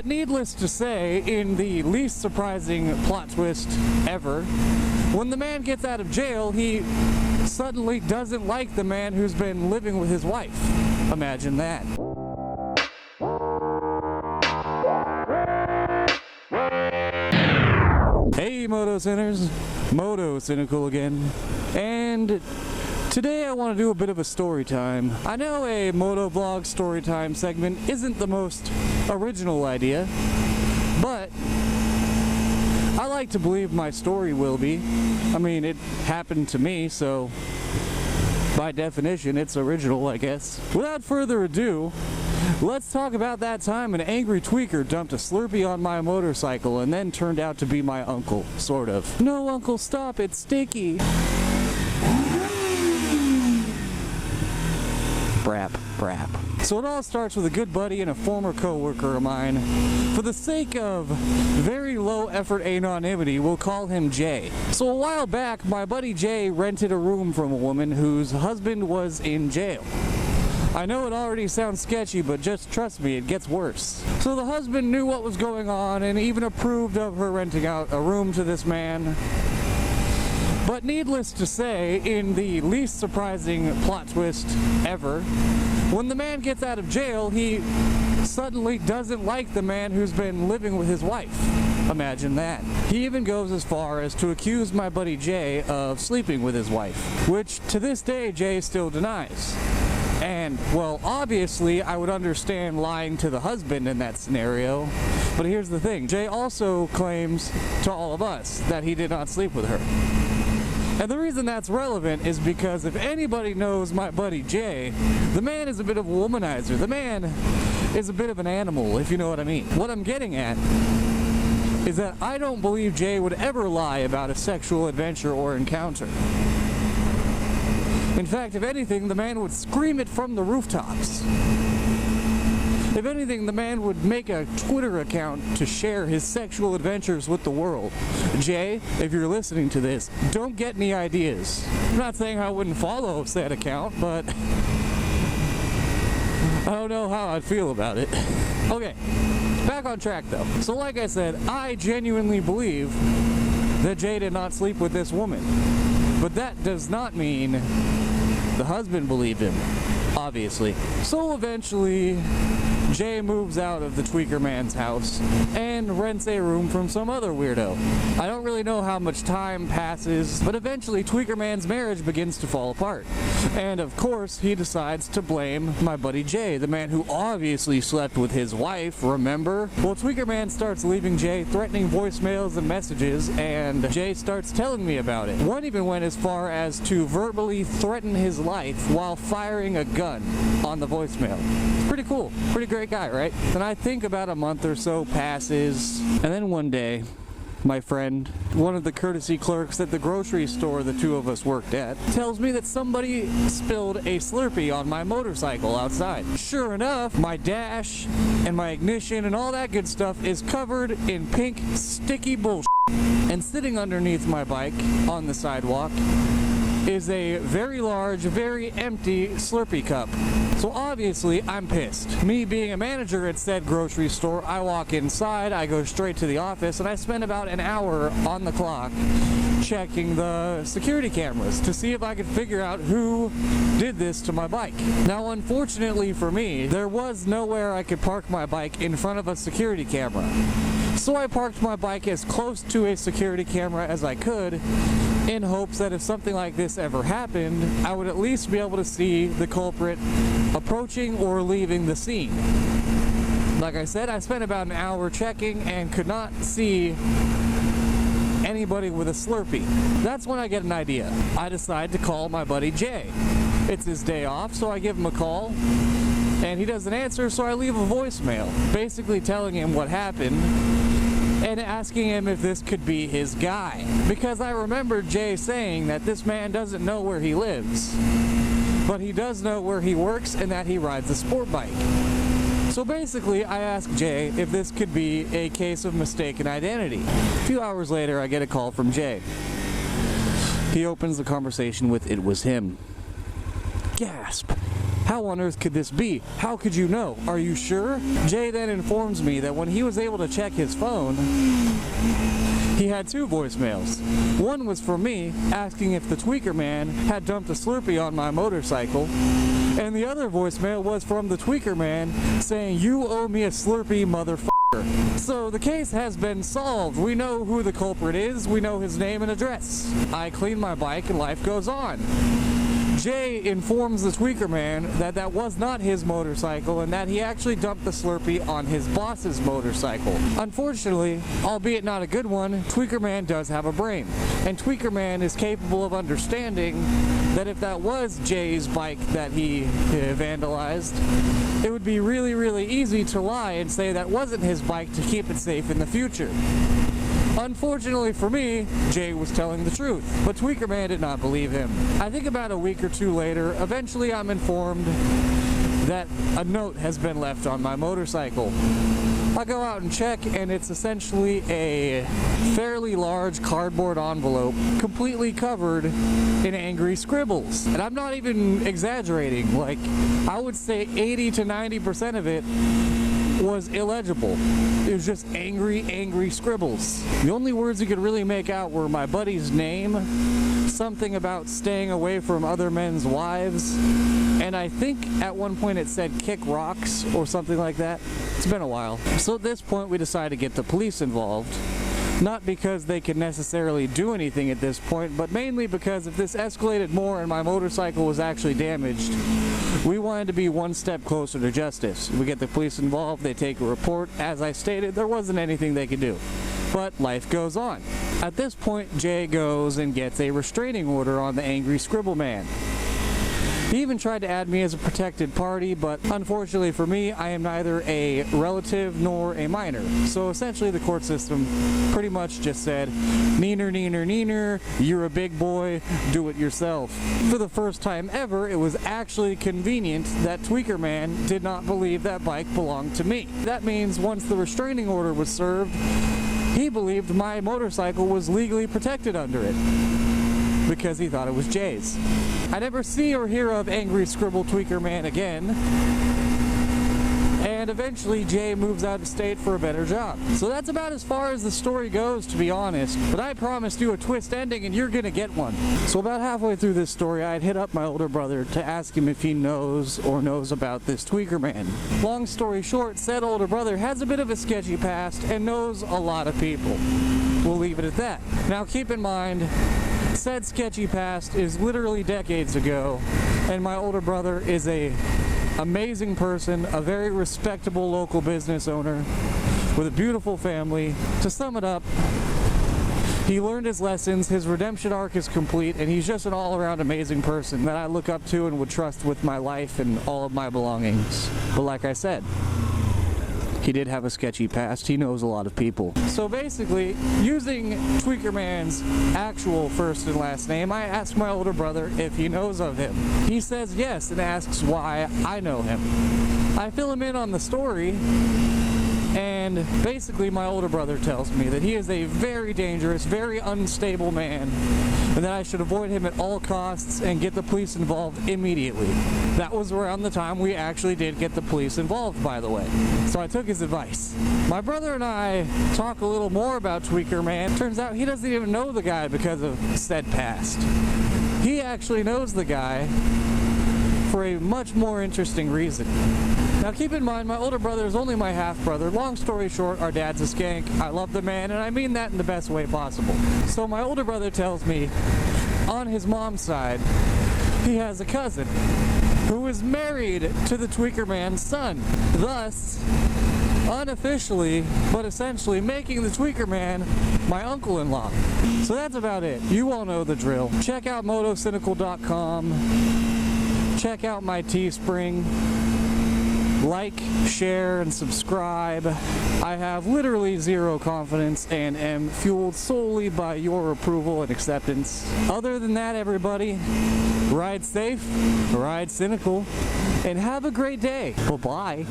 Needless to say, in the least surprising plot twist ever, when the man gets out of jail, he suddenly doesn't like the man who's been living with his wife. Imagine that. Hey Moto Sinners, MotoCynical again, and today I want to do a bit of a story time. I know a motovlog story time segment isn't the most original idea, but I like to believe my story will be. I mean, it happened to me, so by definition it's original, I guess. Without further ado, let's talk about that time an angry tweaker dumped a Slurpee on my motorcycle and then turned out to be my uncle, sort of. No, uncle, stop, it's sticky. Brap, brap. So it all starts with a good buddy and a former co-worker of mine. For the sake of very low effort anonymity, we'll call him Jay. So a while back, my buddy Jay rented a room from a woman whose husband was in jail. I know it already sounds sketchy, but just trust me, it gets worse. So the husband knew what was going on and even approved of her renting out a room to this man. But needless to say, in the least surprising plot twist ever, when the man gets out of jail, he suddenly doesn't like the man who's been living with his wife. Imagine that. He even goes as far as to accuse my buddy Jay of sleeping with his wife, which to this day Jay still denies. And, well, obviously I would understand lying to the husband in that scenario, but here's the thing. Jay also claims to all of us that he did not sleep with her. And the reason that's relevant is because if anybody knows my buddy Jay, the man is a bit of a womanizer. The man is a bit of an animal, if you know what I mean. What I'm getting at is that I don't believe Jay would ever lie about a sexual adventure or encounter. In fact, if anything, the man would scream it from the rooftops. If anything, the man would make a Twitter account to share his sexual adventures with the world. Jay, if you're listening to this, don't get any ideas. I'm not saying I wouldn't follow said account, but I don't know how I'd feel about it. Okay, back on track though. So like I said, I genuinely believe that Jay did not sleep with this woman. But that does not mean the husband believed him, obviously. So eventually, Jay moves out of the tweaker man's house and rents a room from some other weirdo. I don't really know how much time passes, but eventually tweaker man's marriage begins to fall apart. And of course, he decides to blame my buddy Jay, the man who obviously slept with his wife, remember? Well, tweaker man starts leaving Jay threatening voicemails and messages, and Jay starts telling me about it. One even went as far as to verbally threaten his life while firing a gun on the voicemail. It's pretty cool. Pretty great guy, right? Then I think about a month or so passes, and then one day, my friend, one of the courtesy clerks at the grocery store the two of us worked at, tells me that somebody spilled a Slurpee on my motorcycle outside. Sure enough, my dash and my ignition and all that good stuff is covered in pink, sticky bullshit. And sitting underneath my bike on the sidewalk is a very large, very empty Slurpee cup. So obviously, I'm pissed. Me being a manager at said grocery store, I walk inside, I go straight to the office, and I spend about an hour on the clock checking the security cameras to see if I could figure out who did this to my bike. Now, unfortunately for me, there was nowhere I could park my bike in front of a security camera. So I parked my bike as close to a security camera as I could, in hopes that if something like this ever happened, I would at least be able to see the culprit approaching or leaving the scene. Like I said, I spent about an hour checking and could not see anybody with a Slurpee. That's when I get an idea. I decide to call my buddy Jay. It's his day off, so I give him a call, and he doesn't answer, so I leave a voicemail, basically telling him what happened and asking him if this could be his guy. Because I remember Jay saying that this man doesn't know where he lives, but he does know where he works and that he rides a sport bike. So basically, I asked Jay if this could be a case of mistaken identity. A few hours later, I get a call from Jay. He opens the conversation with, "It was him." Gasp. How on earth could this be? How could you know? Are you sure? Jay then informs me that when he was able to check his phone, he had 2 voicemails. One was from me, asking if the tweaker man had dumped a Slurpee on my motorcycle, and the other voicemail was from the tweaker man saying, "You owe me a Slurpee, motherfucker." So the case has been solved. We know who the culprit is, we know his name and address. I clean my bike and life goes on. Jay informs the tweaker man that that was not his motorcycle and that he actually dumped the Slurpee on his boss's motorcycle. Unfortunately, albeit not a good one, tweaker man does have a brain. And tweaker man is capable of understanding that if that was Jay's bike that he vandalized, it would be really, really easy to lie and say that wasn't his bike to keep it safe in the future. Unfortunately for me, Jay was telling the truth, but tweaker man did not believe him. I think about a week or 2 later, eventually I'm informed that a note has been left on my motorcycle. I go out and check, and it's essentially a fairly large cardboard envelope completely covered in angry scribbles. And I'm not even exaggerating, like, I would say 80 to 90% of it was illegible. It was just angry scribbles. The only words you could really make out were my buddy's name, something about staying away from other men's wives, and I think at one point it said kick rocks or something like that. It's been a while. So at this point we decided to get the police involved. Not because they could necessarily do anything at this point, but mainly because if this escalated more and my motorcycle was actually damaged, we wanted to be one step closer to justice. We get the police involved, they take a report. As I stated, there wasn't anything they could do. But life goes on. At this point, Jay goes and gets a restraining order on the angry scribble man. He even tried to add me as a protected party, but unfortunately for me, I am neither a relative nor a minor. So essentially the court system pretty much just said, neener, neener, neener, you're a big boy, do it yourself. For the first time ever, it was actually convenient that tweaker man did not believe that bike belonged to me. That means once the restraining order was served, he believed my motorcycle was legally protected under it, because he thought it was Jay's. I never see or hear of angry scribble tweaker man again, and eventually Jay moves out of state for a better job. So that's about as far as the story goes, to be honest, but I promised you a twist ending and you're gonna get one. So about halfway through this story, I had hit up my older brother to ask him if he knows about this tweaker man. Long story short, said older brother has a bit of a sketchy past and knows a lot of people. We'll leave it at that. Now keep in mind, said sketchy past is literally decades ago, and my older brother is a amazing person, a very respectable local business owner with a beautiful family. To sum it up, he learned his lessons, his redemption arc is complete, and he's just an all-around amazing person that I look up to and would trust with my life and all of my belongings. But like I said, he did have a sketchy past. He knows a lot of people. So basically, using Tweaker Man's actual first and last name, I asked my older brother if he knows of him. He says yes and asks why I know him. I fill him in on the story, and basically my older brother tells me that he is a very dangerous, very unstable man, and that I should avoid him at all costs and get the police involved immediately. That was around the time we actually did get the police involved, by the way. So I took his advice. My brother and I talk a little more about Tweaker Man. Turns out he doesn't even know the guy because of said past. He actually knows the guy for a much more interesting reason. Now keep in mind, my older brother is only my half-brother. Long story short, our dad's a skank. I love the man, and I mean that in the best way possible. So my older brother tells me, on his mom's side, he has a cousin who is married to the Tweaker Man's son. Thus, unofficially, but essentially making the Tweaker Man my uncle-in-law. So that's about it. You all know the drill. Check out motocynical.com. Check out my Teespring. Like, share, and subscribe. I have literally zero confidence and am fueled solely by your approval and acceptance. Other than that, everybody, ride safe, ride cynical, and have a great day. Bye-bye.